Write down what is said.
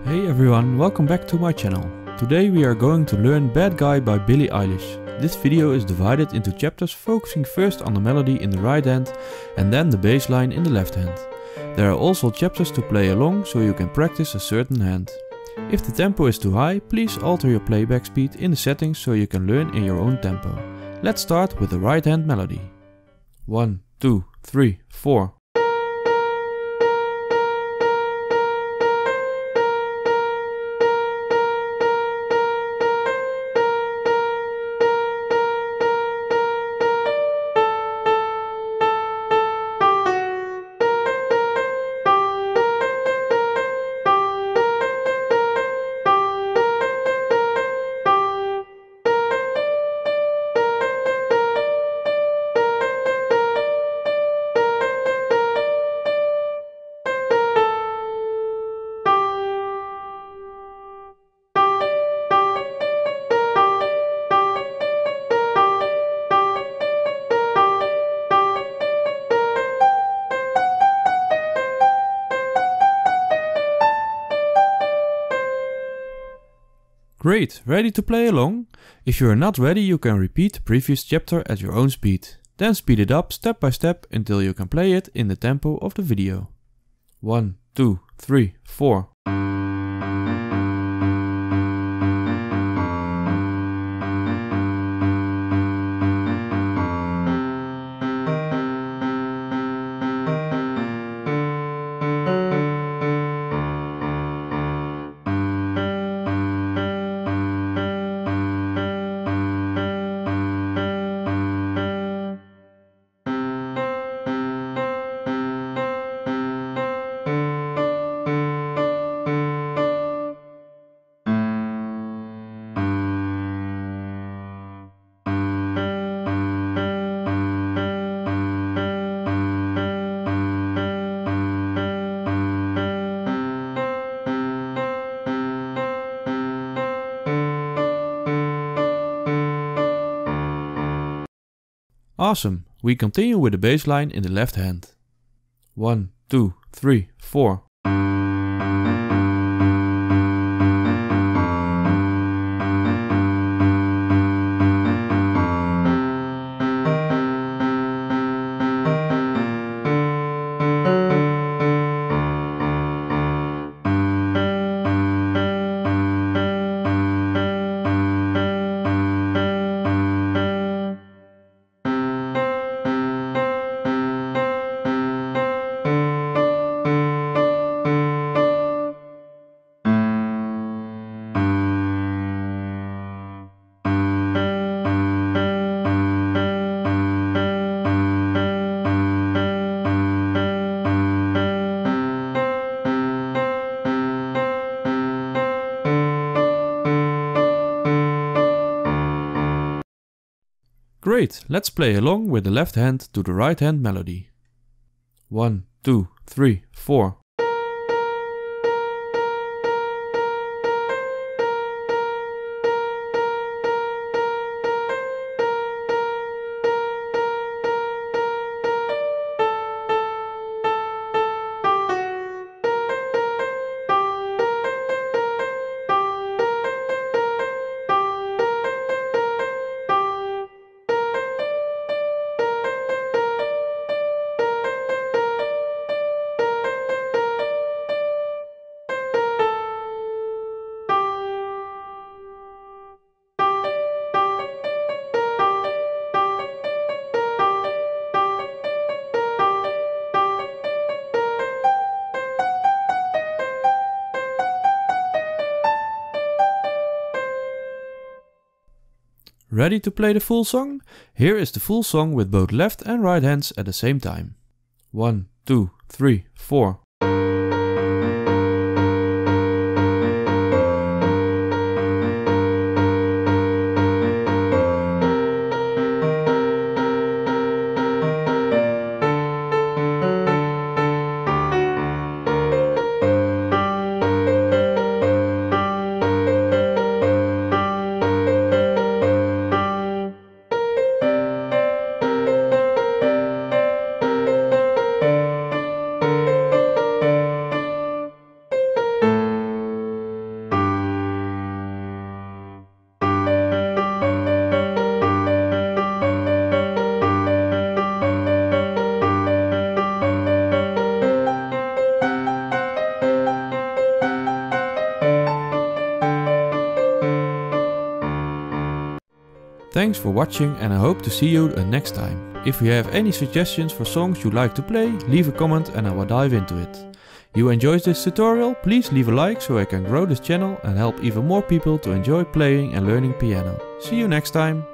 Hey everyone, welcome back to my channel. Today we are going to learn Bad Guy by Billie Eilish. This video is divided into chapters focusing first on the melody in the right hand and then the bass line in the left hand. There are also chapters to play along so you can practice a certain hand. If the tempo is too high, please alter your playback speed in the settings so you can learn in your own tempo. Let's start with the right hand melody. 1, 2, 3, 4. Great, ready to play along? If you are not ready, you can repeat the previous chapter at your own speed. Then speed it up step by step until you can play it in the tempo of the video. 1, 2, 3, 4. Awesome, we continue with the bass line in the left hand. 1, 2, 3, 4. Great, let's play along with the left hand to the right hand melody. 1, 2, 3, 4. Ready to play the full song? Here is the full song with both left and right hands at the same time. 1, 2, 3, 4. Thanks for watching and I hope to see you next time. If you have any suggestions for songs you'd like to play, leave a comment and I will dive into it. You enjoyed this tutorial? Please leave a like so I can grow this channel and help even more people to enjoy playing and learning piano. See you next time!